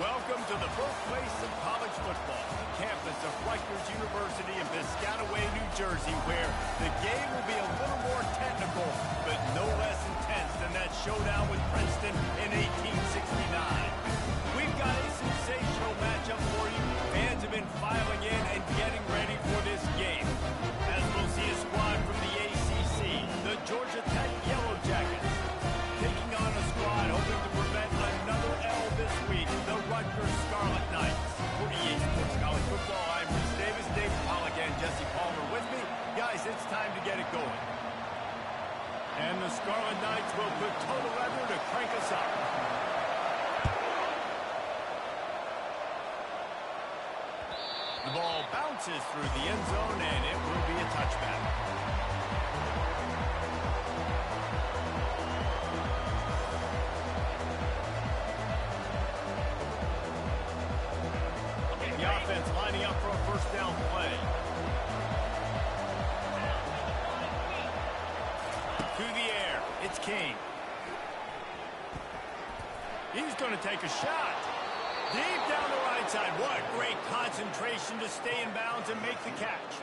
Welcome to the birthplace of college football, the campus of Rutgers University in Piscataway, New Jersey, where the game will be a little more technical, but no less intense than that showdown with Princeton in 1869. We've got a sensational matchup for you. Fans have been filing in and getting ready for this game. As we'll see a squad from the ACC, the Georgia Tech Yellow Jackets, taking on a squad hoping to prevent another L this week, the Rutgers Scarlet Knights. For EA Sports College Football, I'm Bruce Davis, David Pollack, and Jesse Palmer with me. Guys, it's time to get it going. And the Scarlet Knights will put total effort to crank us up. The ball bounces through the end zone, and it will be a touchback. The offense lining up for a first down play. To the air, it's King. He's going to take a shot. Deep down the right side. What great concentration to stay in bounds and make the catch.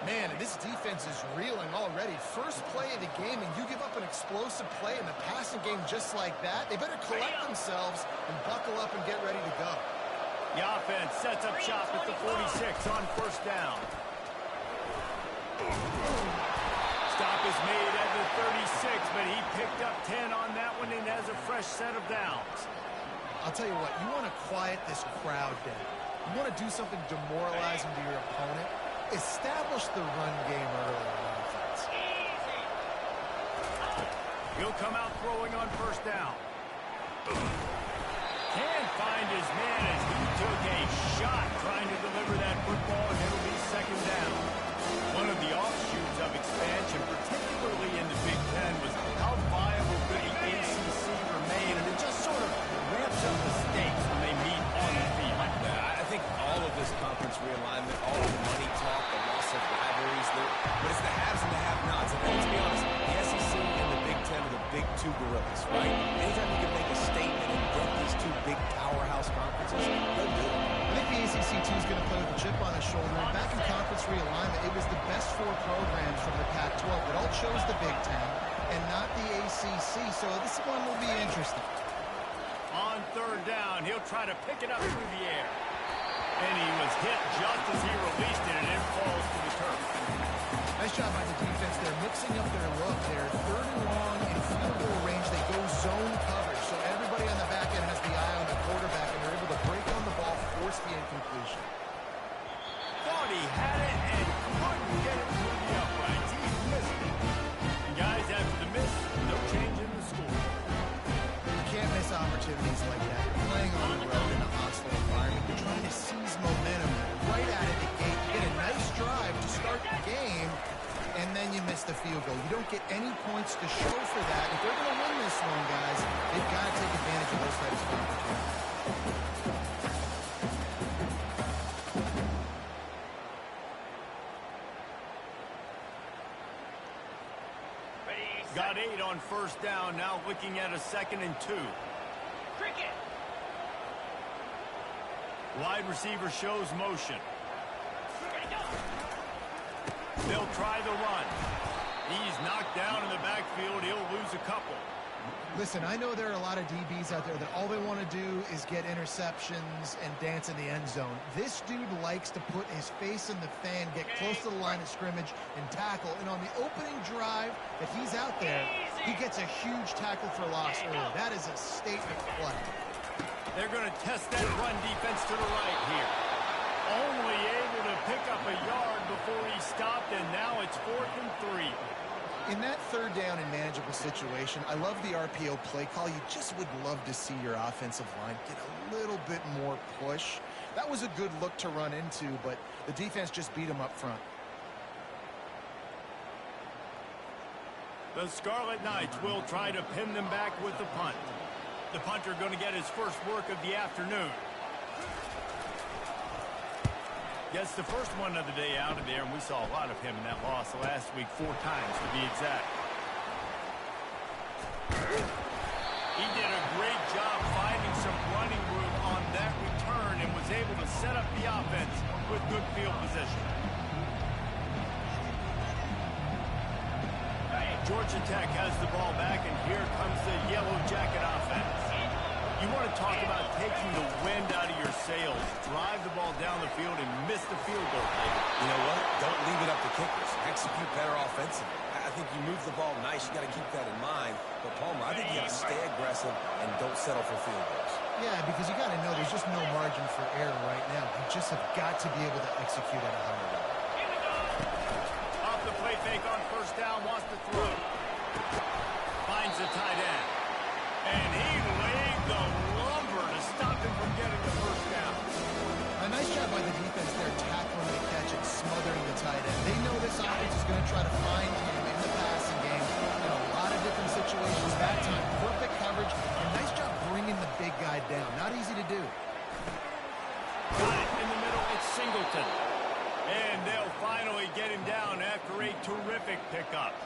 Man, and this defense is reeling already. First play of the game, and you give up an explosive play in the passing game just like that. They better collect themselves and buckle up and get ready to go. The offense sets up shop at the 46 on first down. Stop is made at the 36, but he picked up 10 on that one and has a fresh set of downs. I'll tell you what, you want to quiet this crowd down. You want to do something demoralizing to your opponent. Establish the run game early on offense. He'll come out throwing on first down. Can't find his man as he took a shot trying to deliver that football, and it'll be second down. One of the offshoots of expansion, particularly in the Big Ten, was how viable could the ACC remain, and it just sort of ramps up the stakes when they meet on the field. Yeah, I think all of this conference realignment, all of the money talk, the loss of rivalries, but it's the haves and the have-nots. And let's be honest, the SEC and the Big Ten are the big two gorillas, right? Anytime you can make a statement and get these two big powerhouse conferences, they'll do it. I think the ACC too is going to play with a chip on his shoulder. And back in conference realignment, it was the best four programs from the Pac-12 that all chose the Big Ten and not the ACC. So this one will be interesting. On third down, he'll try to pick it up through the air. And he was hit just as he released it, and it falls to the turf. Nice job by the defense. They're mixing up their look. They're third and long in field goal range. They go zone coverage. So everybody on the back end has the eye on the quarterback, and they're able to break on the ball, force the incompletion. Thought he had it and couldn't get it through the uprights. He missed it. And guys, after the miss, no change in the score. You can't miss opportunities like that. You're playing on the road in a hostile environment. You're trying to seize momentum right out of the gate. You get a nice drive to start the game, and then you miss the field goal. You don't get any points to show for that. If they're going to win this one, guys, they've got to take advantage of those types of opportunities. Got 8 on first down, now looking at a 2nd and 2. Cricket. Wide receiver shows motion. They'll try the run. He's knocked down in the backfield. He'll lose a couple. Listen, I know there are a lot of DBs out there that all they want to do is get interceptions and dance in the end zone. This dude likes to put his face in the fan, get close to the line of scrimmage, and tackle. And on the opening drive that he's out there, he gets a huge tackle for loss early. That is a statement play. They're going to test that run defense to the right here. Only able to pick up a yard before he stopped, and now it's 4th and 3. In that third down and manageable situation, I love the RPO play call. You just would love to see your offensive line get a little bit more push. That was a good look to run into, but the defense just beat him up front. The Scarlet Knights will try to pin them back with the punt. The punter going to get his first work of the afternoon. Gets the first one of the day out of there, and we saw a lot of him in that loss last week, 4 times to be exact. He did a great job finding some running room on that able to set up the offense with good field position. Georgia Tech has the ball back, and here comes the Yellow Jacket offense. You want to talk about taking the wind out of your sails. Drive the ball down the field and miss the field goal. You know what? Don't leave it up to kickers. Execute better offensively. I think you move the ball nice. You got to keep that in mind. But, Palmer, I think you got to stay aggressive and don't settle for field goals. Yeah, because you got to know there's just no margin for error right now. You just have got to be able to execute at a higher level. Off the play fake on first down, wants to throw. Finds the tight end. And he laid the lumber to stop him from getting the first down. A nice job by the defense there, tackling the catch and smothering the tight end. They know this offense is going to try to find him in the passing game in a lot of different situations. That time, perfect coverage, and nice job bringing the big guy down. Not easy to do. Got it in the middle. It's Singleton. And they'll finally get him down after a terrific pickup.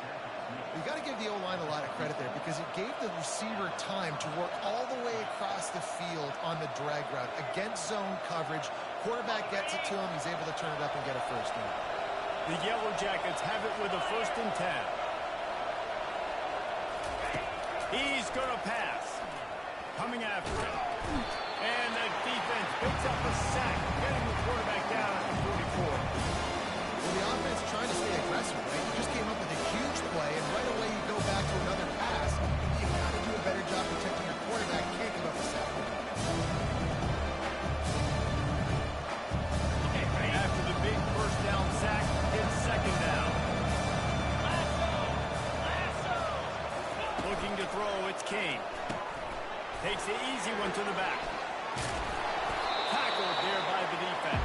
You got to give the O-line a lot of credit there because it gave the receiver time to work all the way across the field on the drag route against zone coverage. Quarterback gets it to him. He's able to turn it up and get a first down. The Yellow Jackets have it with a 1st and 10. He's going to pass. Coming after him. And the defense picks up a sack, getting the quarterback down at the 44. Well, the offense trying to stay aggressive, right? You just came up with a huge play, and right away you go back to another pass. You got to do a better job protecting your quarterback. Can't give up a sack. After the big first down sack, it's 2nd down. Looking to throw, it's Kane. Takes the easy one to the back. Tackled there by the defense.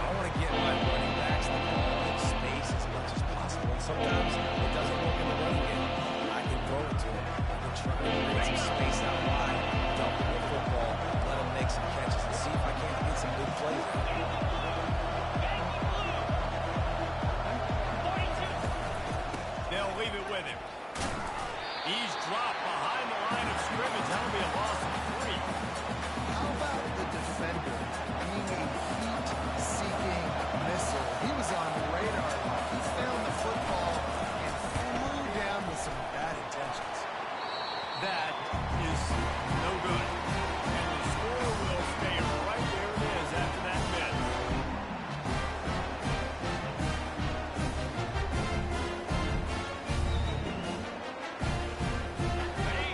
I want to get my running backs the ball in space as much as possible. And sometimes it doesn't work in the running game. I can throw it to him. I can try to create some space out wide, dump him the football, let him make some catches, and see if I can't get some big plays. They'll leave it with him. He's dropped behind the line of scrimmage. That'll be a loss of 3. How about the defender being a heat-seeking missile? He was on radar. He found the football and flew down with some bad intentions. That is no good. And the score will stay right where it is after that miss.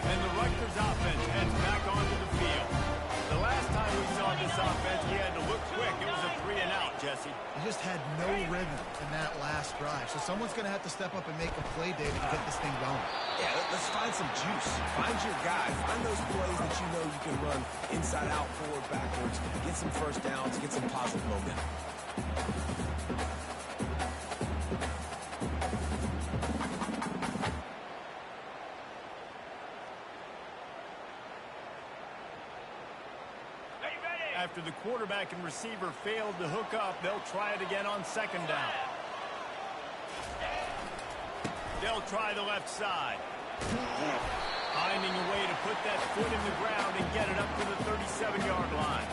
And the Rutgers offense heads back onto the field. The last time we saw this offense, he had to look quick. It was a 3-and-out, Jesse. He just had no rhythm in that last drive. So someone's going to have to step up and make a play, David, to get this thing going. Yeah, let's find some juice. Find your guy. Find those plays that you know you can run inside out, forward, backwards. Get some first downs. Get some positive momentum. After the quarterback and receiver failed to hook up, they'll try it again on 2nd down. They'll try the left side. Finding a way to put that foot in the ground and get it up to the 37-yard line.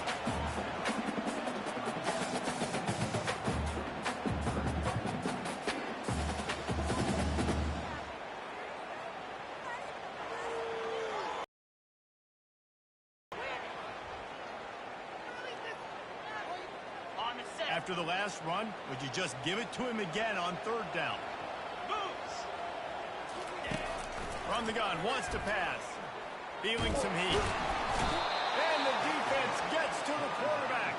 After the last run, would you just give it to him again on 3rd down? From the gun, wants to pass. Feeling some heat. And the defense gets to the quarterback.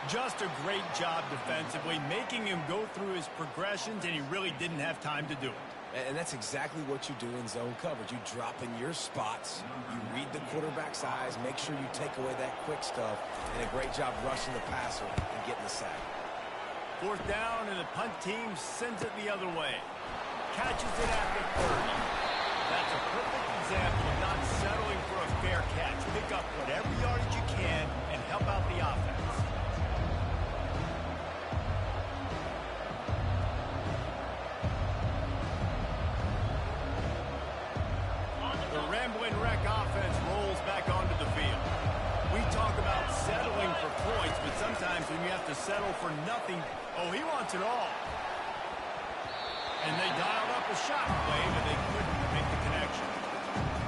Just a great job defensively, making him go through his progressions, and he really didn't have time to do it. And that's exactly what you do in zone coverage. You drop in your spots, you read the quarterback's eyes, make sure you take away that quick stuff, and a great job rushing the passer and getting the sack. 4th down, and the punt team sends it the other way. Catches it after 30. That's a perfect example of not settling for a fair catch. Pick up whatever yardage you can and help out the offense. The Rambling Wreck offense rolls back onto the field. We talk about settling for poor settle for nothing. Oh, he wants it all. And they dialed up a shot play, but they couldn't make the connection.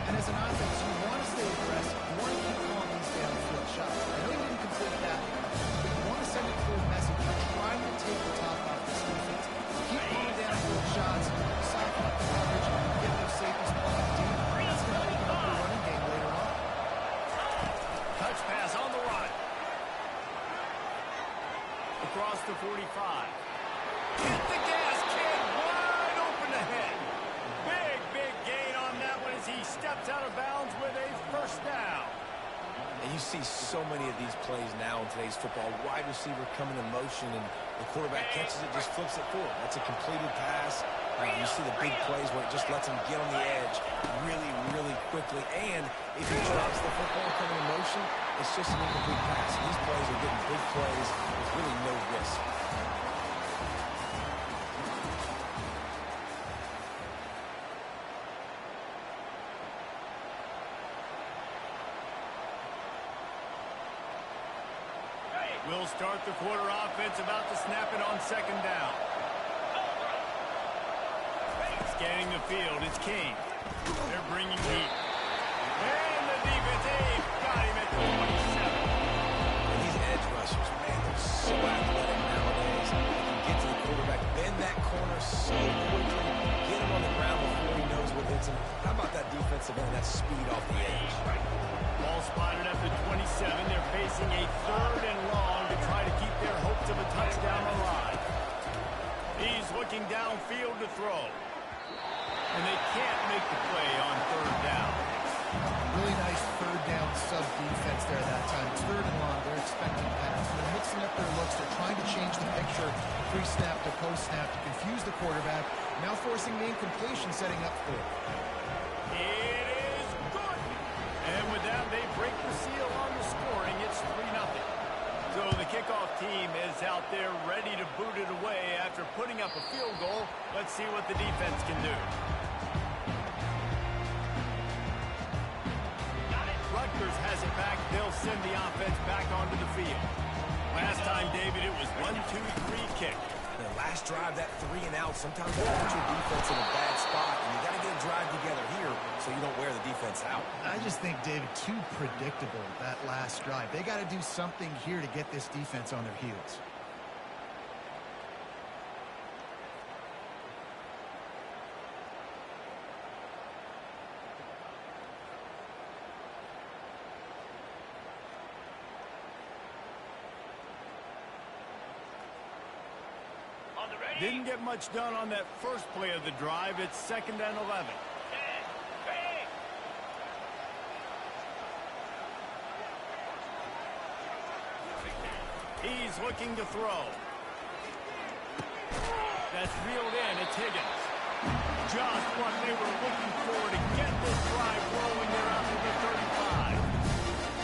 And as an offense, you want to stay aggressive. You want to keep calling these downfield shots. I know you didn't complete that, but you want to send a clear message. You're trying to take the top off this defense. Keep calling downfield shots, soften up the coverage, get those safeties playing deep. That's going to open up your running game later on. Touch pass on the run. Across the 45. Hit the gas can wide open ahead. Big gain on that one as he steps out of bounds with a first down. And you see so many of these plays now in today's football. Wide receiver coming in motion, and the quarterback catches it, just flips it forward. That's a completed pass. You see the big plays where it just lets him get on the edge really quickly. And if he drops the football coming in motion, it's just an incomplete pass. These plays are getting big plays with really no risk. We'll start the quarter offense about to snap it on second down. Scanning the field, it's King. They're bringing heat. And the defense, got him at the 27. And these edge rushers, man, they're so athletic nowadays. They can get to the quarterback, bend that corner so quickly, get him on the ground before he knows what hits him. How about that defensive end, that speed off the edge? Ball spotted at the 27. They're facing a third and long to try to keep their hopes of a touchdown alive. He's looking downfield to throw. And they can't make the play on third down. Really nice third down sub-defense there that time. It's third and long. They're expecting pass. They're mixing up their looks. They're trying to change the picture pre-snap to post-snap to confuse the quarterback. Now forcing the incompletion, setting up for it. It is good. And with that, they break the seal on the scoring. It's 3-0. So the kickoff team is out there ready to boot it away after putting up a field goal. Let's see what the defense can do. Rutgers has it back. They'll send the offense back onto the field. Last time, David, it was 1-2-3 kick. The last drive, that 3 and out, sometimes that puts your defense in a bad spot, and you got to get a drive together here so you don't wear the defense out. I just think, David, too predictable, that last drive. They got to do something here to get this defense on their heels. Didn't get much done on that first play of the drive. It's 2nd and 11. He's looking to throw. That's reeled in. It's Higgins. Just what they were looking for to get this drive rolling there out to the 35.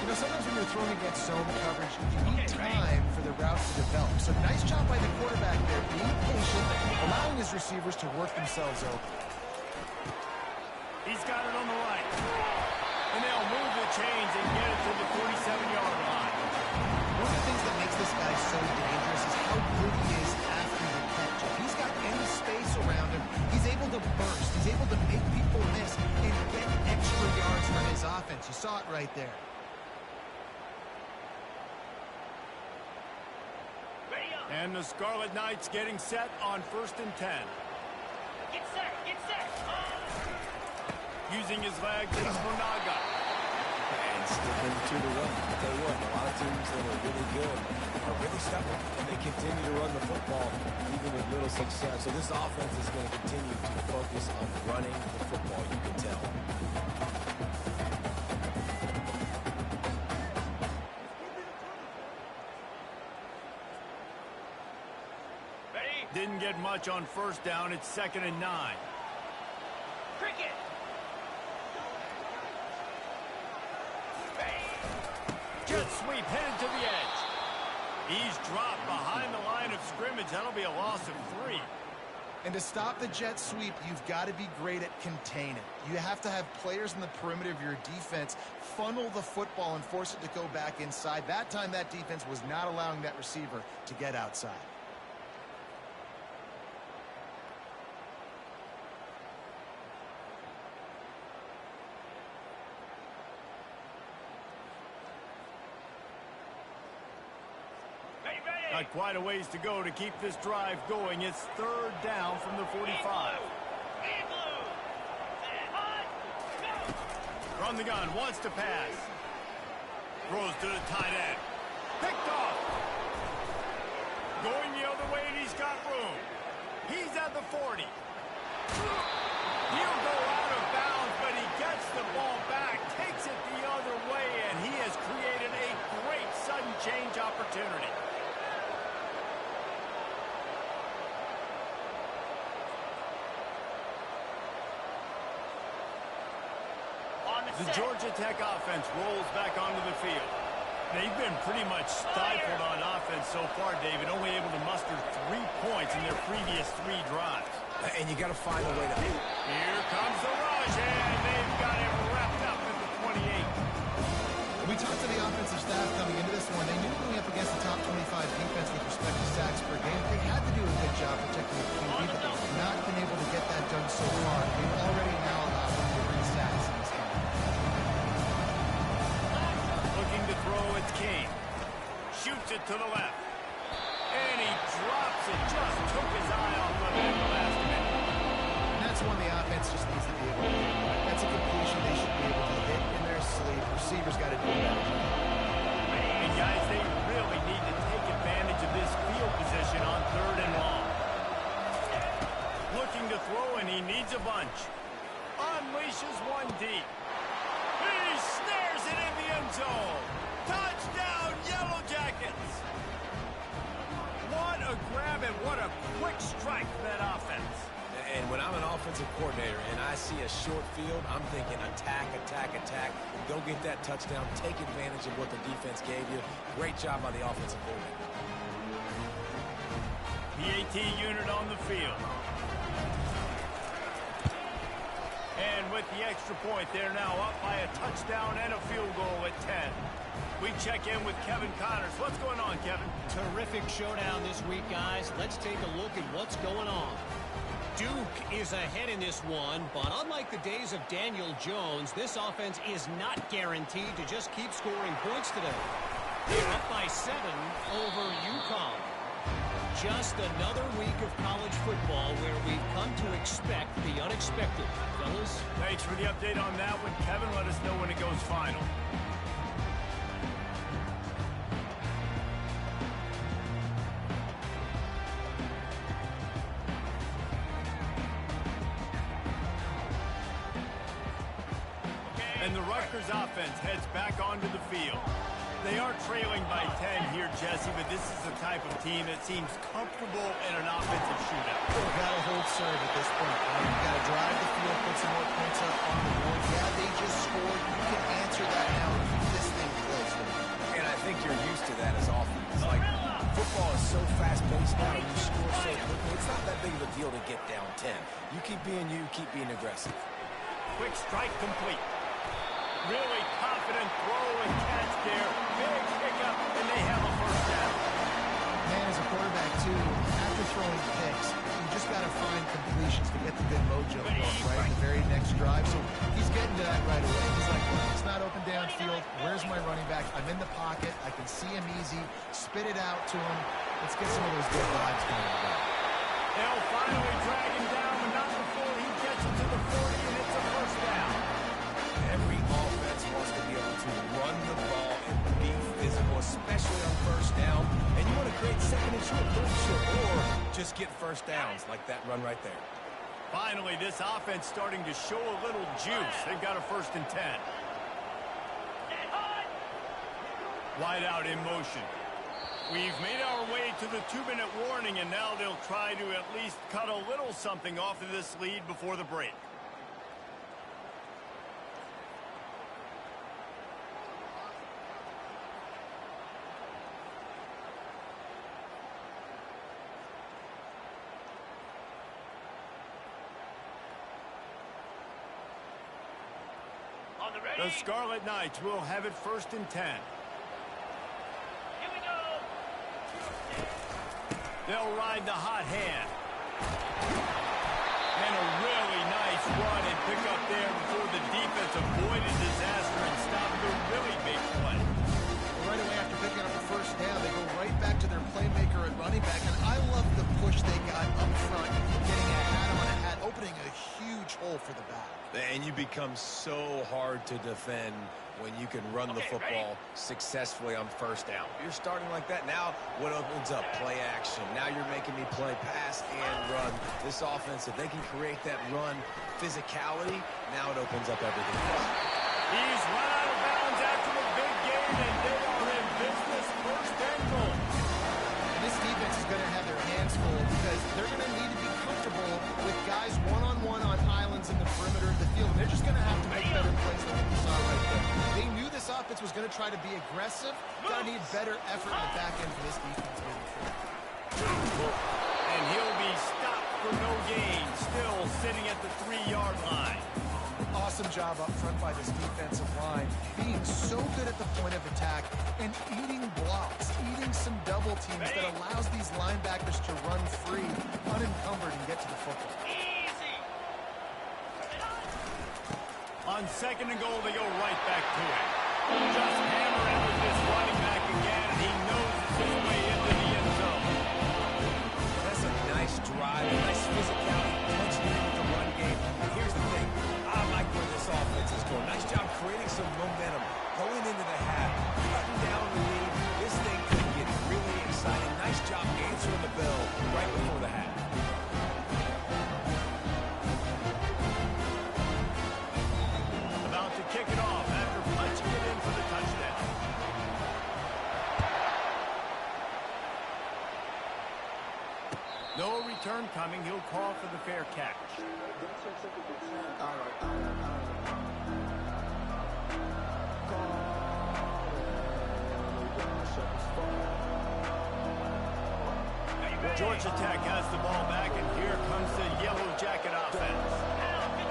You know, sometimes when you're throwing against zone coverage, you need time for the route to develop. So nice job by the quarterback there, being patient, allowing his receivers to work themselves open. He's got it on the right. And they'll move the chains and get it to the 47-yard line. One of the things that makes this guy so dangerous is how good he is after the catch. If he's got any space around him, he's able to burst. He's able to make people miss and get extra yards for his offense. You saw it right there. And the Scarlet Knights getting set on 1st and 10. Get set, get set. Using his legs, it's Monaga. And sticking to the run. I'll tell you what, a lot of teams that are really good are really stubborn, and they continue to run the football even with little success. So this offense is going to continue to focus on running the football, you can tell. Didn't get much on 1st down. It's 2nd and 9. Cricket. Jet sweep headed to the edge. He's dropped behind the line of scrimmage. That'll be a loss of 3. And to stop the jet sweep, you've got to be great at containing. You have to have players in the perimeter of your defense funnel the football and force it to go back inside. That time, that defense was not allowing that receiver to get outside. Not quite a ways to go to keep this drive going. It's third down from the 45. From the gun, wants to pass. Throws to the tight end. Picked off. Going the other way, and he's got room. He's at the 40. He'll go out of bounds, but he gets the ball back, takes it the other way, and he has created a great sudden change opportunity. The Georgia Tech offense rolls back onto the field. They've been pretty much stifled on offense so far, David, only able to muster 3 points in their previous 3 drives. And you got to find a way to... Here comes the rush, and they've got him wrapped up in the 28. We talked to the offensive staff coming into this one. They knew going up against the top 25 defense with respect to sacks per game, they had to do a good job protecting the QB, but they've not been able to get that done so far. They've already now allowed 3 sacks in this game. Looking to throw, it's Kane. Shoots it to the left. And he drops it. Just took his eye off of it in the last minute. And that's one the offense just needs to be able to do. That's a completion they should be able to hit in their sleep. Receivers got to do that. And guys, they really need to take advantage of this field position on 3rd and long. Looking to throw, and he needs a bunch. Unleashes one deep. He snares it in the end zone. Touchdown, Yellow Jackets. What a grab and what a quick strike for that offense. And when I'm an offensive coordinator and I see a short field, I'm thinking attack, attack, attack. Go get that touchdown. Take advantage of what the defense gave you. Great job by the offensive coordinator. PAT unit on the field. And with the extra point, they're now up by a touchdown and a field goal at 10. We check in with Kevin Connors. What's going on, Kevin? Terrific showdown this week, guys. Let's take a look at what's going on. Duke is ahead in this one, but unlike the days of Daniel Jones, this offense is not guaranteed to just keep scoring points today. They're up by 7 over UConn. Just another week of college football where we've come to expect the unexpected. Fellas? Thanks for the update on that one, Kevin. Let us know when it goes final. And the Rutgers offense heads back onto the field. They are trailing by 10 here, Jesse, but this is the type of team that seems comfortable in an offensive shootout. They've got to hold serve at this point. You've got to drive the field, put some more points up on the board. Yeah, they just scored. You can answer that now and keep this thing close. And I think you're used to that as offense. Like, football is so fast-paced now, and you score so quickly. It's not that big of a deal to get down 10. You keep being aggressive. Quick strike complete. Really confident throw and catch there. Big pickup, and they have a first down. Man, as a quarterback, too, after throwing picks, you just got to find completions to get the good mojo going, right? The very next drive. So he's getting to that right away. He's like, look, it's not open downfield. Where's my running back? I'm in the pocket. I can see him easy. Spit it out to him. Let's get some of those good vibes going. They'll finally drag him down, but not before he gets it to the 40, and it's a first down. Every offense wants to be able to run the ball and be physical, especially on first down. And you want to create second and short, third and short, or just get first downs like that run right there. Finally, this offense starting to show a little juice. They've got a 1st and 10. Wide out in motion. We've made our way to the 2-minute warning, and now they'll try to at least cut a little something off of this lead before the break. On the ready. The Scarlet Knights will have it 1st and 10. Here we go. They'll ride the hot hand. And a really nice run and pick up there before the defense avoided disaster and stopped the really big play. Right away after picking up the first down, they go right back to their playmaker at running back. And I love the push they got up front, getting a hat on a hat, opening a huge hole for the back. And you become so hard to defend when you can run the football successfully on 1st down. You're starting like that. Now what opens up? Play action. Now you're making me play pass and run. This offense, if they can create that run physicality, now it opens up everything else. He's run out of bounds after the big game, and they are in business 1st and goal. And this defense is going to have their hands full because they're going to need to be comfortable with guys one-on-one on islands in the perimeter of the field. And they're just going to have to make better plays than what we saw right there. They knew this offense was going to try to be aggressive. Going to need better effort in the back end for this defense moving forward. And he'll be stopped for no gain, still sitting at the 3-yard line. Awesome job up front by this defensive line, being so good at the point of attack and eating blocks, eating some double teams that allows these linebackers to run free, unencumbered, and get to the football. Easy. On 2nd and goal, they go right back to it. Just hammer in with this running back again, and he knows it's his way into the end zone. That's a nice drive, nice physicality, punching in with the run game. And here's the thing. I like where this offense is going. Nice job creating some momentum, going into the half, cutting down the lead. This thing could get really exciting. Nice job answering the bell right before the half. About to kick it off after punching it in for the touchdown. No return coming. He'll call for the fair catch. Georgia Tech has the ball back, and here comes the Yellow Jacket offense.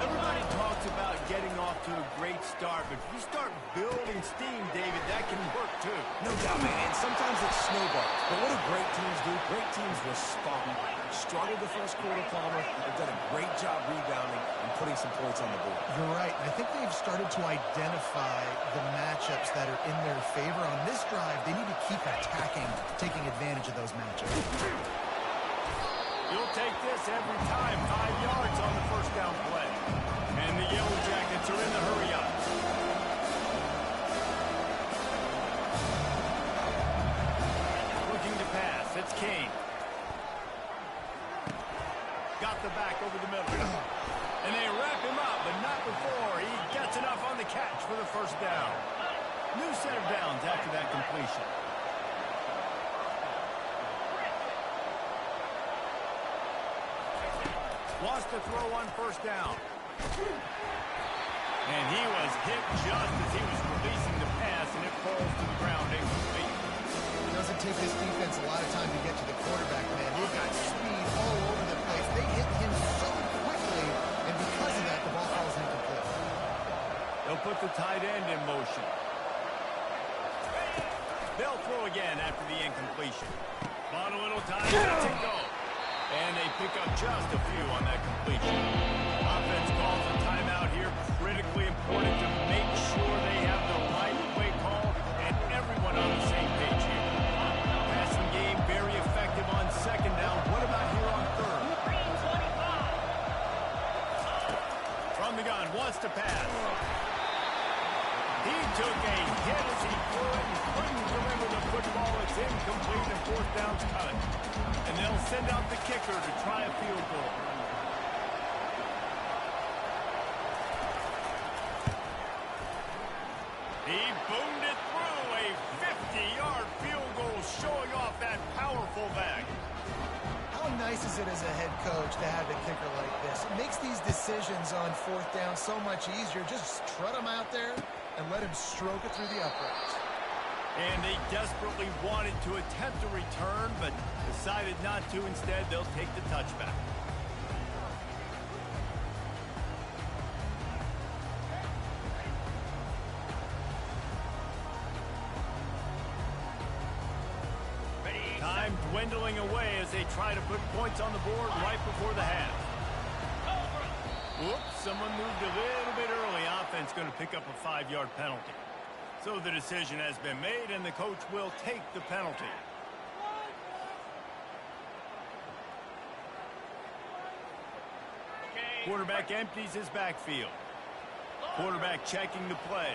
Everybody talks about getting off to a great start, but if you start building steam, David, that can work too. No doubt, man. And sometimes it's snowball. But what do great teams do? Great teams respond. Struggled the first quarter, Palmer. They've done a great job rebounding and putting some points on the board. You're right. I think they've started to identify the matchups that are in their favor. On this drive, they need to keep attacking, taking advantage of those matchups. You'll take this every time. 5 yards on the 1st down play. And the Yellow Jackets are in the hurry-up. Looking to pass. It's King. Got the back over the middle. And they wrap him up, but not before he gets enough on the catch for the 1st down. New set of downs after that completion. Lost the throw on 1st down. And he was hit just as he was releasing the pass, and it falls to the ground incomplete. It doesn't take this defense a lot of time to get to the quarterback, man. They've got speed all over the place. They hit him so quickly, and because of that, the ball falls incomplete. They'll put the tight end in motion. They'll throw again after the incompletion. Bought a little time, lets it go. And they pick up just a few on that completion. Offense calls a timeout here. Critically important to make sure they have the right play call and everyone on the same page here. Passing game very effective on 2nd down. What about here on 3rd? From the gun, wants to pass. He took a hit as he threw it and couldn't deliver the football. It's incomplete and 4th down's cut. And they'll send out the kicker to try a field goal. He boomed it through. A 50-yard field goal showing off that powerful back. How nice is it as a head coach to have a kicker like this? It makes these decisions on 4th down so much easier. Just trot him out there and let him stroke it through the uprights. And they desperately wanted to attempt a return, but decided not to. Instead, they'll take the touchback. time dwindling away as they try to put points on the board right before the half. Whoops, someone moved a little bit early. Offense going to pick up a 5-yard penalty. So the decision has been made, and the coach will take the penalty. Quarterback empties his backfield. Quarterback checking the play.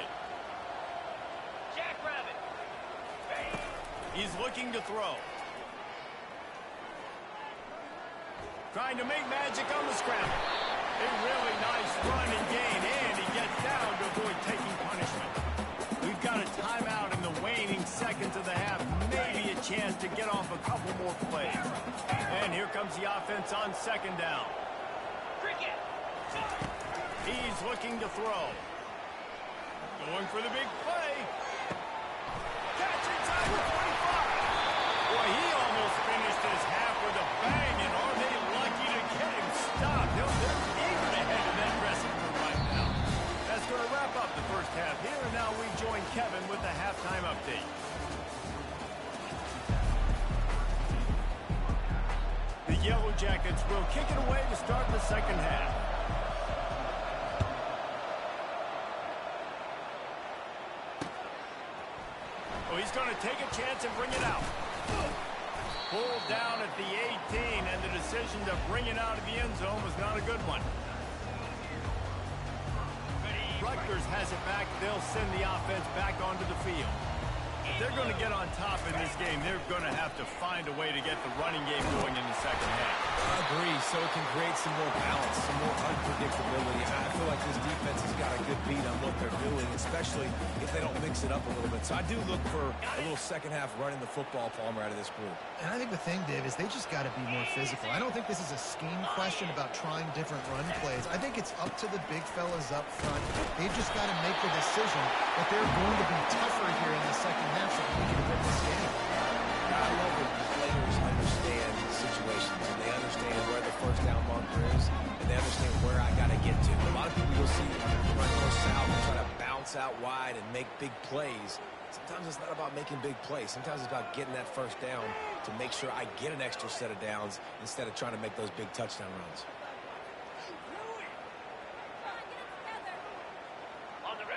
Jackrabbit. He's looking to throw. Trying to make magic on the scramble. A really nice run and gain, and he gets down to avoid taking punishment. We've got a timeout in the waning seconds of the half. Maybe a chance to get off a couple more plays. And here comes the offense on second down. Cricket. He's looking to throw. Going for the big play. Catch inside the 25. Boy, he almost finished his half with a bang, and are they lucky to get him stopped? They're eager to head to that dressing room right now. That's going to wrap up the first half here, and now we join Kevin with the halftime update. The Yellow Jackets will kick it away to start the second half. Oh, he's going to take a chance and bring it out. Pulled down at the 18, and the decision to bring it out of the end zone was not a good one. Rutgers has it back. They'll send the offense back onto the field. If they're going to get on top in this game, they're going to have to find a way to get the running game going in the second half. I agree, so it can create some more balance, some more unpredictability. I feel like this defense has got a good beat on what they're doing, especially if they don't mix it up a little bit. So I do look for a little second half running the football, Palmer, out of this group. And I think the thing, Dave, is they just got to be more physical. I don't think this is a scheme question about trying different run plays. I think it's up to the big fellas up front. They've just got to make the decision that they're going to be tougher here in the second half so that we can win this game. I love when players understand situations and they understand where the first down marker is and they understand where I got to get to. A lot of people you'll see run north south and try to bounce out wide and make big plays. Sometimes it's not about making big plays. Sometimes it's about getting that first down to make sure I get an extra set of downs instead of trying to make those big touchdown runs.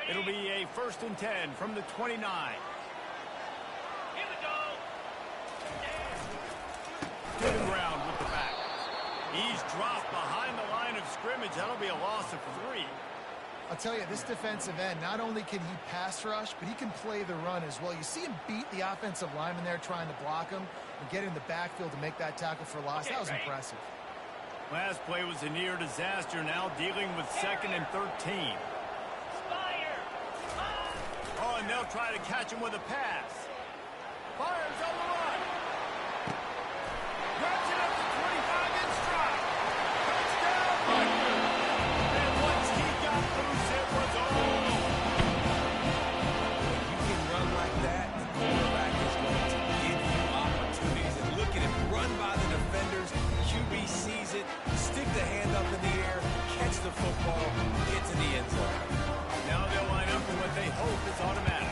It'll be a 1st and 10 from the 29. Here we go. Good ground with the back. He's dropped behind the line of scrimmage. That'll be a loss of 3. I'll tell you, this defensive end, not only can he pass rush, but he can play the run as well. You see him beat the offensive lineman there trying to block him and get in the backfield to make that tackle for loss. That was impressive. Last play was a near disaster. Now dealing with 2nd and 13. Oh, and they'll try to catch him with a pass. Fires on the run. Grabs it up to 25 in stride. Touchdown, Rutgers. And once he got loose, it was all over. When you can run like that, the quarterback is going to give you opportunities. And look at him run by the defenders. QB sees it, stick the hand up in the air, catch the football, get to the end zone. Now they'll line up for what they hope is automatic.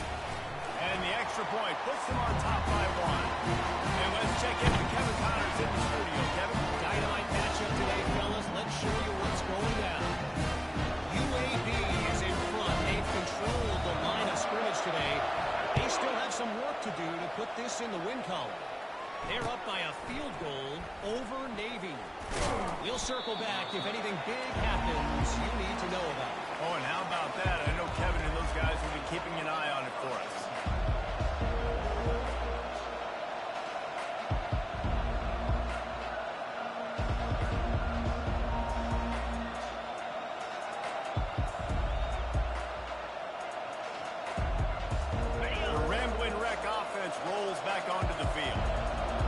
And the extra point puts them on top by 1. And let's check in with Kevin Connors in the studio. Kevin? Dynamite matchup today, fellas. Let's show you what's going down. UAB is in front. They've controlled the line of scrimmage today. They still have some work to do to put this in the win column. They're up by a field goal over Navy. We'll circle back if anything big happens you need to know about. Oh, and how about that? I know Kevin and those guys will be keeping an eye on it for us. The Rambling Wreck offense rolls back onto the field.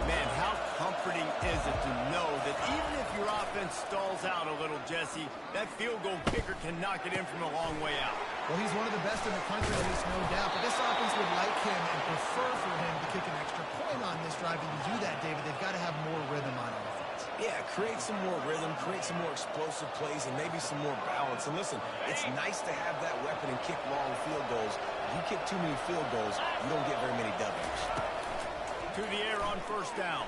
Man, how comforting is it to know that even if your offense stalls out a little, Jesse, that field goal kicker can knock it in from a long way out. Well, he's one of the best in the country, at least no doubt. But this offense would like him and prefer for him to kick an extra point on this drive. And to do that, David, they've got to have more rhythm on offense. Yeah, create some more rhythm, create some more explosive plays, and maybe some more balance. And listen, it's nice to have that weapon and kick long field goals. If you kick too many field goals, you don't get very many W's. through the air on first down.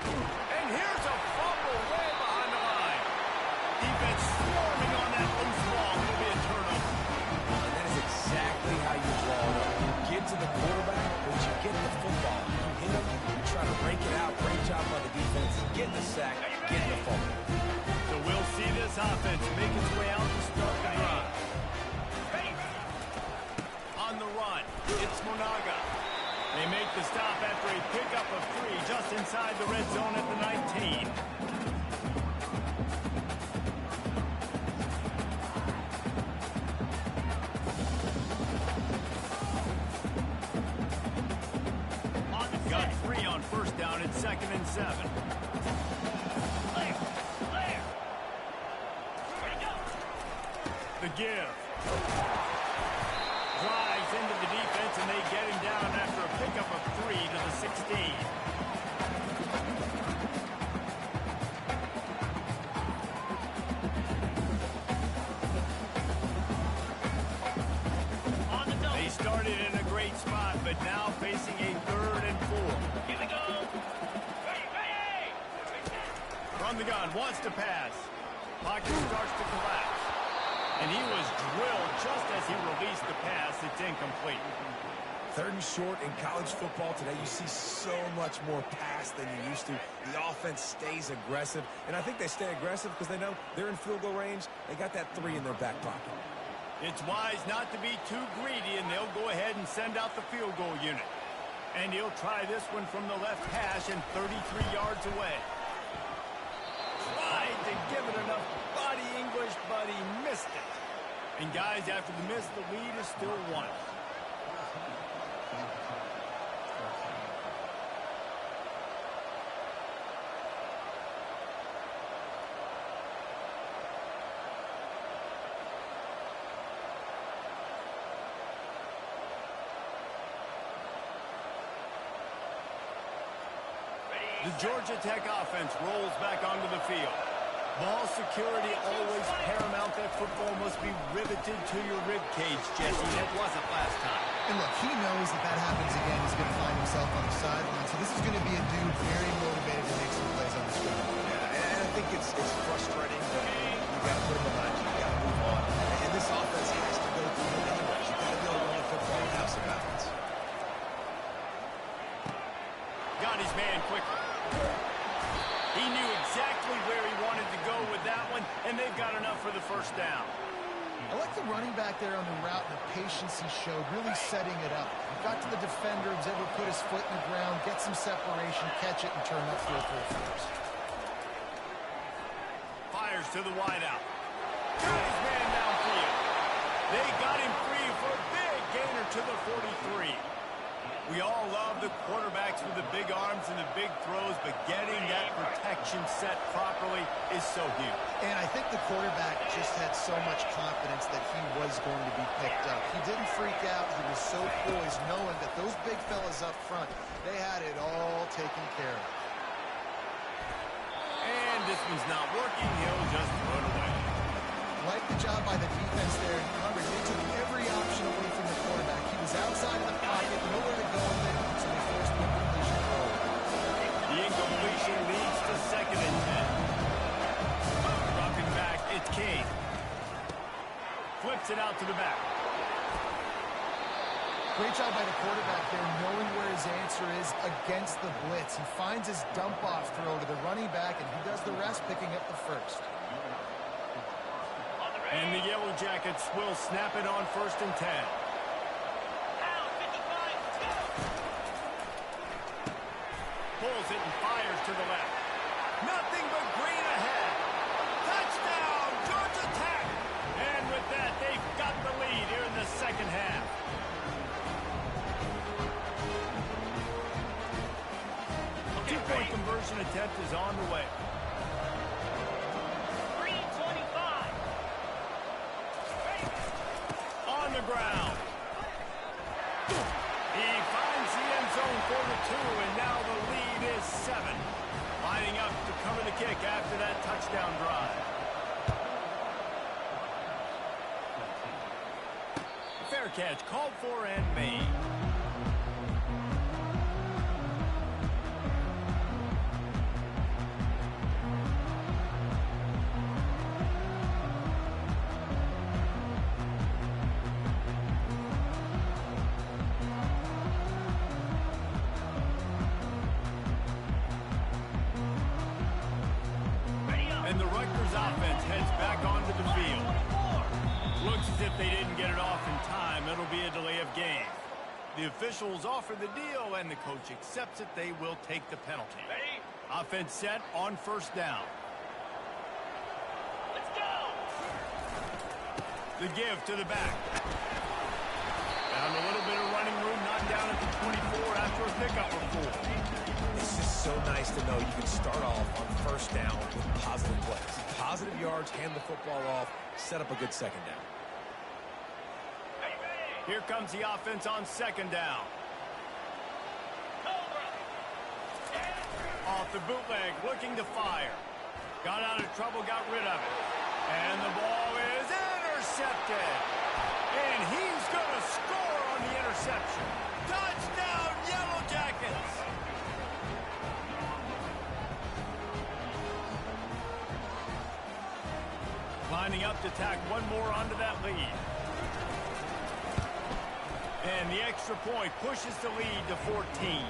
And here's a fumble way behind the line. Defense swarming on that loose ball. It'll be a turnover. And that is exactly how you draw it up. You get to the quarterback, but you get the football. You hit him, you try to rake it out. Great job by the defense. Get the sack, get the fumble. So we'll see this offense make its way out to start the drive. On the run, it's Monaga. They make the stop after a pickup of 3 just inside the red zone at the 19. Got 3 on first down at 2nd and 7. The give. Drives into the defense, and they get him down after a pickup of 3 to the 16. They started in a great spot, but now facing a 3rd and 4. Here we go. Ready. From the gun, wants to pass. Pocket starts to collapse. And he was drilled just as he released the pass. It's incomplete. 3rd and short in college football today. You see so much more pass than you used to. The offense stays aggressive, and I think they stay aggressive because they know they're in field goal range. They got that 3 in their back pocket. It's wise not to be too greedy, and they'll go ahead and send out the field goal unit. And he'll try this one from the left hash and 33 yards away. Tried to give it enough body English, but he missed it. And guys, after the miss, the lead is still 1. The Georgia Tech offense rolls back onto the field. Ball security always paramount. That football must be riveted to your rib cage, Jesse. That wasn't last time. And look, he knows that that happens again. He's going to find himself on the sideline. So this is going to be a dude very motivated to make some plays on the screen. Yeah, and I think it's frustrating, but you got to put him behind you. You got to move on. And this offense has to go through it anyways. You got to be able to run the football and have some balance. Got his man quickly. He knew exactly where he wanted to go with that one, and they've got enough for the first down. I like the running back there on the route and the patience he showed, really setting it up. Got to the defender, was able to put his foot in the ground, get some separation, catch it, and turn upfield for a first. Fires to the wideout. Got his man downfield. They got him free for a big gainer to the 43. We all love the quarterbacks with the big arms and the big throws, but getting that protection set properly is so huge. And I think the quarterback just had so much confidence that he was going to be picked up. He didn't freak out. He was so poised, knowing that those big fellas up front, they had it all taken care of. And this one's not working. He'll just throw it away. Like the job by the defense there. Remember, they took every option away from the quarterback. He was outside of the pocket, nowhere to go with it, so they forced the incompletion throw. The incompletion leads to 2nd and 10. Dropping back, it's Kane. Flips it out to the back. Great job by the quarterback there, knowing where his answer is against the blitz. He finds his dump-off throw to the running back, and he does the rest, picking up the first. And the Yellow Jackets will snap it on 1st and 10. Pulls it and fires to the left. Nothing but green ahead. Touchdown, Georgia Tech! And with that, they've got the lead here in the 2nd half. Two-point conversion attempt is on the way. 3:25. On the ground. He finds the end zone for the 2, and now the lead is 7. Lining up to cover the kick after that touchdown drive. Fair catch called for and made. as if they didn't get it off in time. It'll be a delay of game. The officials offer the deal, and the coach accepts it. They will take the penalty. Ready? Offense set on first down. Let's go! The give to the back. Found a little bit of running room, not down at the 24 after a pickup of 4. It's just so nice to know you can start off on first down with positive plays. Positive yards, hand the football off, set up a good second down. Here comes the offense on second down. Off the bootleg, looking to fire. Got out of trouble, got rid of it. And the ball is intercepted. And he's going to score on the interception. Touchdown, Yellow Jackets! Lining up to tack one more onto that lead. And the extra point pushes the lead to 14.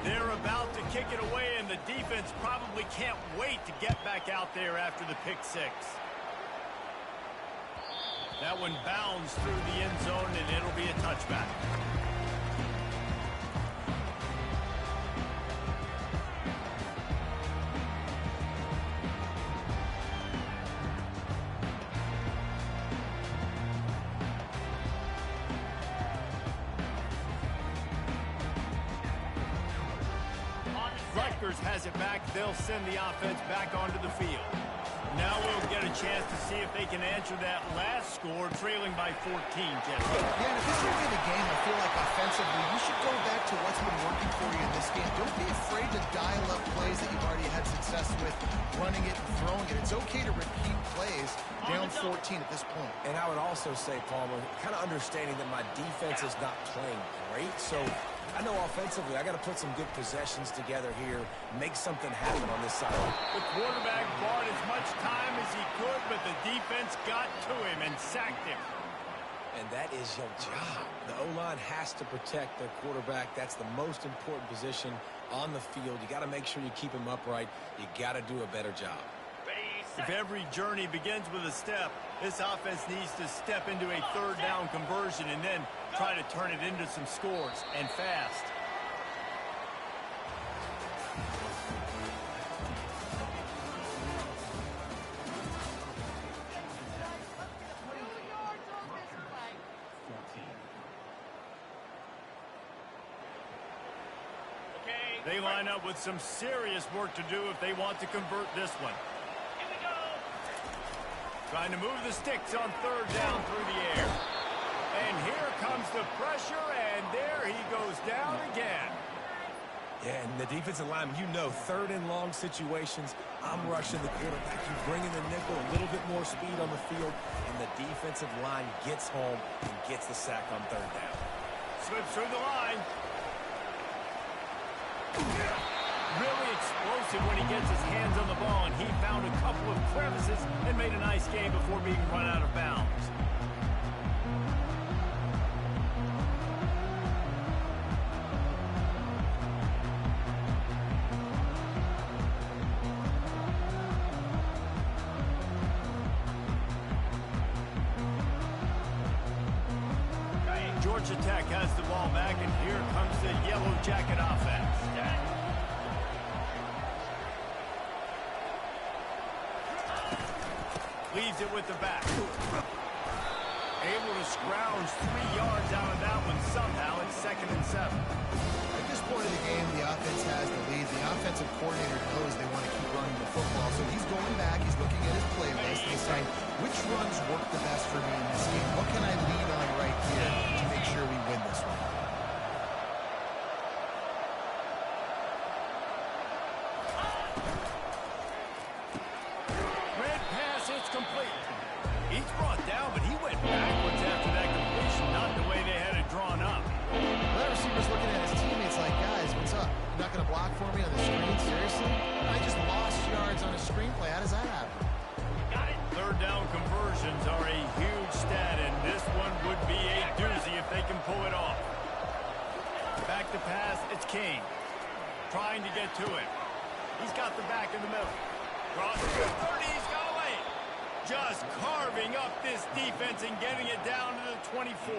They're about to kick it away, and the defense probably can't wait to get back out there after the pick six. That one bounds through the end zone, and it'll be a touchback. Rutgers has it back. They'll send the offense back onto the field. Now we'll get a chance to see if they can answer that last score, trailing by 14, Jesse. Yeah, and if this is the way of the game, I feel like offensively, you should go back to what's been working for you in this game. Don't be afraid to dial up plays that you've already had success with, running it and throwing it. It's okay to repeat plays down 14 at this point. And I would also say, Palmer, kind of understanding that my defense is not playing great, so I know offensively I got to put some good possessions together here, make something happen on this side. The quarterback bought as much time as he could, but the defense got to him and sacked him. And that is your job. The O-line has to protect their quarterback. That's the most important position on the field. You got to make sure you keep him upright. You got to do a better job. If every journey begins with a step, this offense needs to step into a third down conversion and then try to turn it into some scores, and fast. They line up with some serious work to do if they want to convert this one. Trying to move the sticks on third down through the air. And here comes the pressure, and there he goes down again. Yeah, and the defensive lineman, you know, third and long situations, I'm rushing the quarterback. You bring in the nickel, a little bit more speed on the field, and the defensive line gets home and gets the sack on third down. Slips through the line. Really explosive when he gets his hands on the ball, and he found a couple of crevices and made a nice game before being run out of bounds. Georgia Tech has the ball back, and here comes the Yellow Jacket offense. Leaves it with the back. Able to scrounge 3 yards out of that one somehow. It's 2nd and 7. At this point of the game, the offense has the lead. The offensive coordinator knows they want to keep running the football, so he's going back. He's looking at his playlist. He's saying, which runs work the best for me in this game? What can I lean on right here to make sure we win this one? Red pass, it's complete. He's brought down, but he went backwards after that completion, not the way they had it drawn up. The receiver's looking at his teammates like, guys, what's up? You're not going to block for me on the screen? Seriously? I just lost yards on a screenplay. How does that happen? Third down conversions are a huge stat, and this one would be a doozy if they can pull it off. Back to pass, it's King. Trying to get to it. He's got the back in the middle. Cross to the 30. He's got away. Just carving up this defense and getting it down to the 24.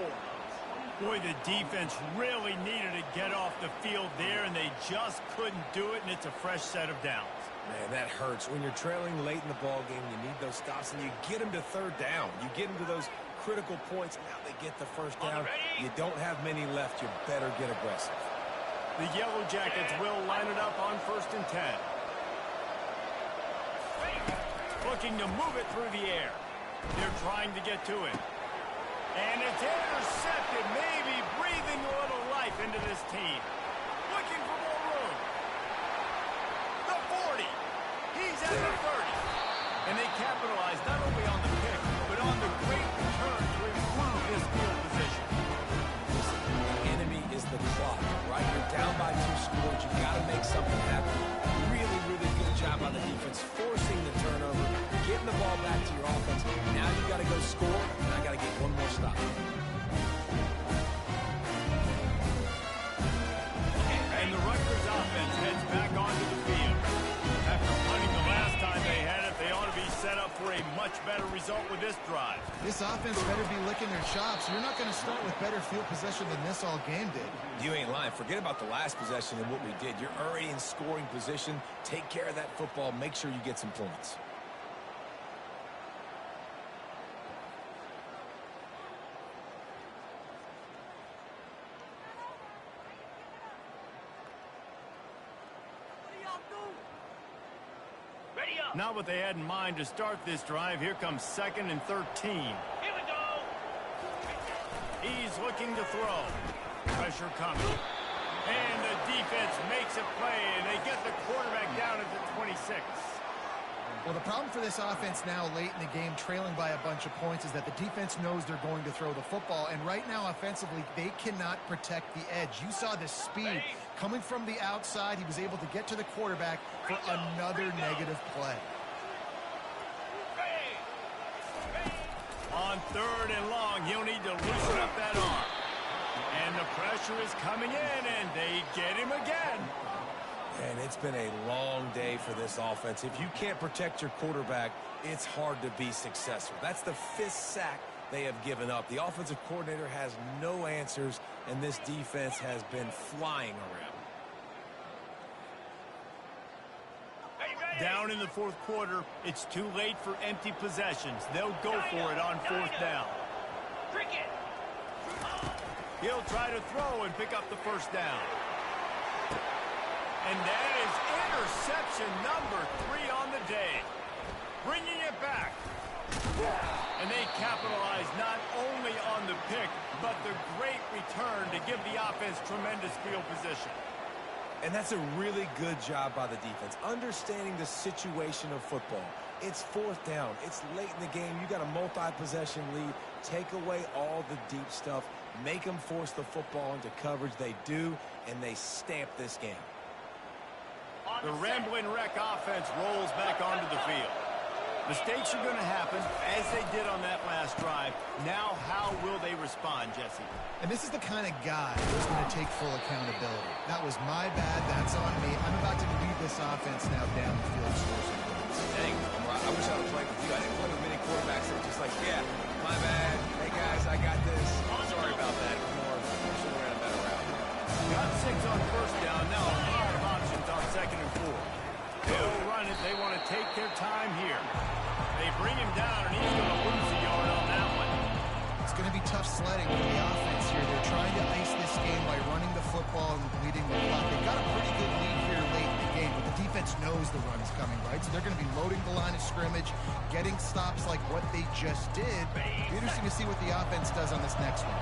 Boy, the defense really needed to get off the field there, and they just couldn't do it, and it's a fresh set of downs. Man, that hurts. When you're trailing late in the ball game, you need those stops, and you get them to third down. You get them to those critical points. Now they get the first down. You don't have many left. You better get aggressive. The Yellow Jackets will line it up on 1st and 10. Looking to move it through the air. They're trying to get to it. And it's intercepted, maybe breathing a little life into this team. Looking for more room. The 40. He's at the 30. And they capitalize not only on the pick, but on the great return to improve this field position. The enemy is the clock, right? You're down by 2 scores. You got to make something happen. Really, really good job on the defense, forcing the turnover, getting the ball back to your offense. Now you got to go score, and I got to get one more stop. And the Rutgers offense heads back onto the field. After punting the last time they had it, they ought to be set up for a much better result with this drive. This offense better be licking their chops. You're not going to start with better field possession than this all game did. You ain't lying. Forget about the last possession and what we did. You're already in scoring position. Take care of that football. Make sure you get some points. Ready up. Not what they had in mind to start this drive. Here comes 2nd and 13. Here we go. He's looking to throw. Pressure coming. And the defense makes a play, and they get the quarterback down at the 26. Well, the problem for this offense now late in the game, trailing by a bunch of points, is that the defense knows they're going to throw the football. And right now, offensively, they cannot protect the edge. You saw the speed coming from the outside. He was able to get to the quarterback for another negative play. On 3rd and long, he'll need to loosen up that arm. And the pressure is coming in, and they get him again. And it's been a long day for this offense. If you can't protect your quarterback, it's hard to be successful. That's the 5th sack they have given up. The offensive coordinator has no answers, and this defense has been flying around. Down in the 4th quarter, it's too late for empty possessions. They'll go for it on 4th down. Cricket. He'll try to throw and pick up the 1st down. And that is interception number 3 on the day. Bringing it back. And they capitalize not only on the pick, but the great return to give the offense tremendous field position. And that's a really good job by the defense, understanding the situation of football. It's 4th down. It's late in the game. You got a multi-possession lead. Take away all the deep stuff. Make them force the football into coverage. They do, and they stamp this game. The Ramblin' Wreck offense rolls back onto the field. Mistakes are going to happen, as they did on that last drive. Now, how will they respond, Jesse? And this is the kind of guy who's going to take full accountability. That was my bad. That's on me. I'm about to lead this offense now down the field. Dang, I wish I would play with you. I didn't play with many quarterbacks that were just like, yeah, my bad. Hey, guys, I got this. Sorry about that. Should have ran a better route. Got 6 on 1st down. Now a lot of options on 2nd and 4. They'll run it. They want to take their time here. They bring him down, and he's going to lose a yard on that one. It's going to be tough sledding with the offense here. They're trying to ice this game by running the football and leading the clock. They've got a pretty good lead here late in the game, but the defense knows the run's coming, right? So they're going to be loading the line of scrimmage, getting stops like what they just did. It'll be interesting to see what the offense does on this next one.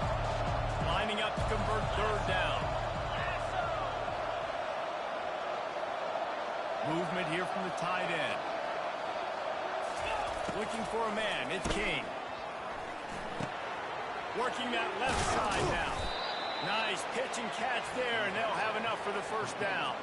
Lining up to convert 3rd down. Movement here from the tight end. Looking for a man. It's King. Working that left side now. Nice pitch and catch there, and they'll have enough for the 1st down.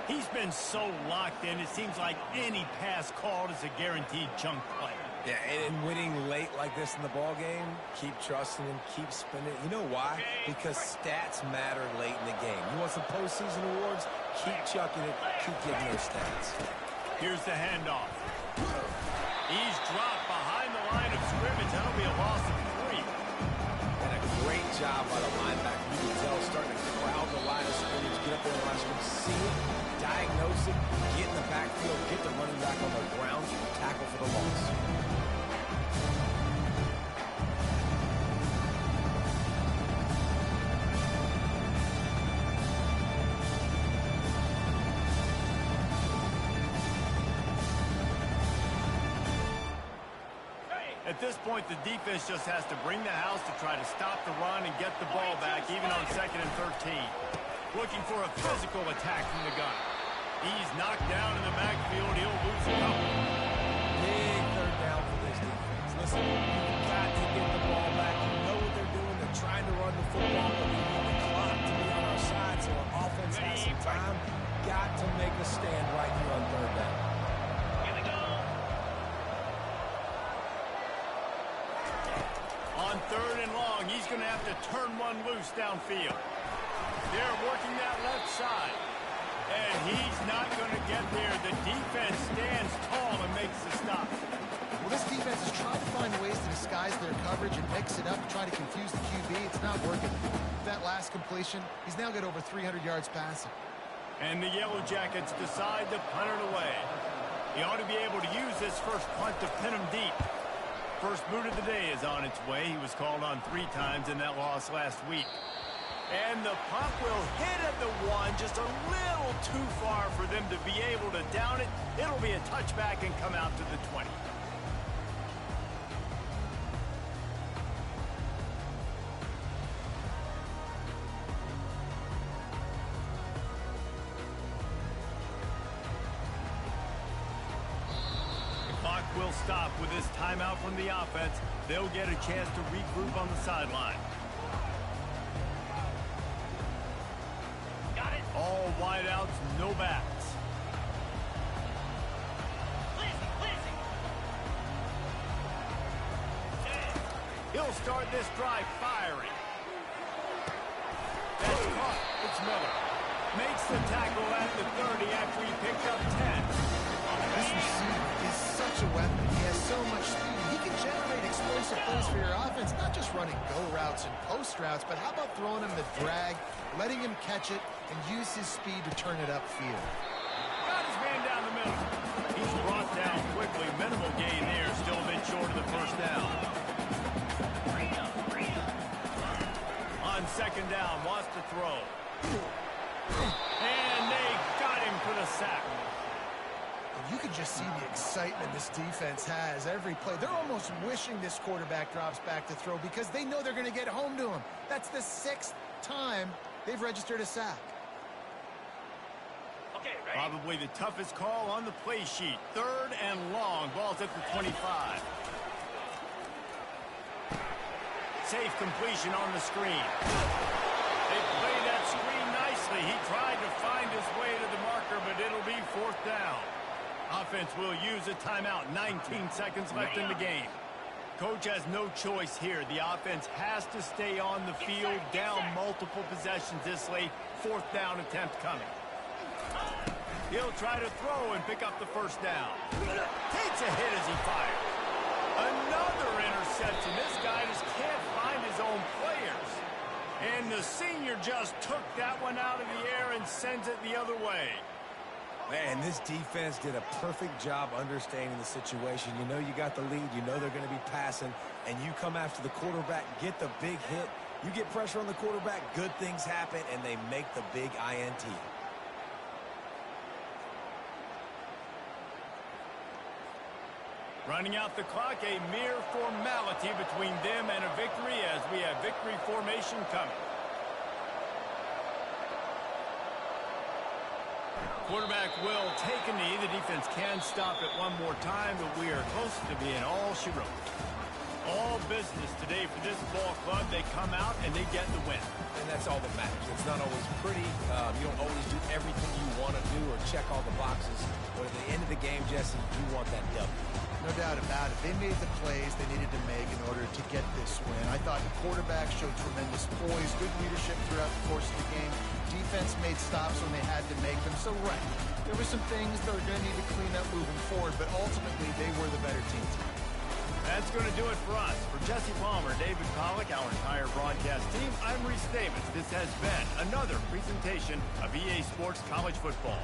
He's been so locked in, it seems like any pass called is a guaranteed chunk play. Yeah, and winning late like this in the ball game, keep trusting him, keep spinning. You know why? Because stats matter late in the game. You want some postseason awards? Keep chucking it, keep getting those stats. Here's the handoff. He's dropped behind the line of scrimmage. That'll be a loss of 3. And a great job by the linebacker. You can tell starting to crowd the line of scrimmage, get up there and line of scrimmage, see it, diagnose it, get in the backfield, get the running back on the ground, tackle for the loss. At this point, the defense just has to bring the house to try to stop the run and get the ball back, even on 2nd and 13. Looking for a physical attack from the gun. He's knocked down in the backfield. He'll lose a couple. Big third down for this defense. Listen, you've got to get the ball back. You know what they're doing. They're trying to run the football, but we need the clock to be on our side so our offense has some time. Got to make a stand right here on third down. Here we go. On 3rd and long, he's going to have to turn one loose downfield. They're working that left side. And he's not going to get there. The defense stands tall and makes the stop. Well, this defense is trying to find ways to disguise their coverage and mix it up to try to confuse the QB. It's not working. That last completion, he's now got over 300 yards passing. And the Yellow Jackets decide to punt it away. He ought to be able to use this first punt to pin him deep. First boot of the day is on its way. He was called on 3 times in that loss last week. And the punt will hit at the 1, just a little too far for them to be able to down it. It'll be a touchback and come out to the 20. The clock will stop with this timeout from the offense. They'll get a chance to regroup on the sideline. All wideouts, no backs. He'll start this drive firing. That's caught. It's Miller. Makes the tackle at the 30 after he picked up 10. This receiver is such a weapon. He has so much speed. He can generate explosive plays for your offense, not just running go routes and post routes, but how about throwing him the drag, letting him catch it, and use his speed to turn it upfield. Got his man down the middle. He's brought down quickly. Minimal gain there. Still a bit short of the first down. On 2nd down, wants to throw. And they got him for the sack. You can just see the excitement this defense has every play. They're almost wishing this quarterback drops back to throw because they know they're going to get home to him. That's the 6th time they've registered a sack. Okay, ready? Probably the toughest call on the play sheet. 3rd and long. Ball's at the 25. Safe completion on the screen. They play that screen nicely. He tried to find his way to the marker, but it'll be 4th down. Offense will use a timeout. 19 seconds left in the game. Coach has no choice here. The offense has to stay on the field, down multiple possessions this late. 4th down attempt coming. He'll try to throw and pick up the first down. Takes a hit as he fires. Another interception. This guy just can't find his own players. And the senior just took that one out of the air and sends it the other way. Man, this defense did a perfect job understanding the situation. You know you got the lead. You know they're going to be passing. And you come after the quarterback, get the big hit. You get pressure on the quarterback, good things happen, and they make the big INT. Running out the clock, a mere formality between them and a victory as we have victory formation coming. Quarterback will take a knee. The defense can stop it one more time, but we are close to being all she wrote. All business today for this ball club. They come out and they get the win. And that's all that matters. It's not always pretty. You don't always do everything you want to do or check all the boxes. But at the end of the game, Jesse, you want that W. No doubt about it. They made the plays they needed to make in order to get this win. I thought the quarterback showed tremendous poise, good leadership throughout the course of the game. Defense made stops when they had to make them. So, right, there were some things they were going to need to clean up moving forward, but ultimately they were the better team tonight. That's going to do it for us. For Jesse Palmer, David Pollack, our entire broadcast team, I'm Reese Davis. This has been another presentation of EA Sports College Football.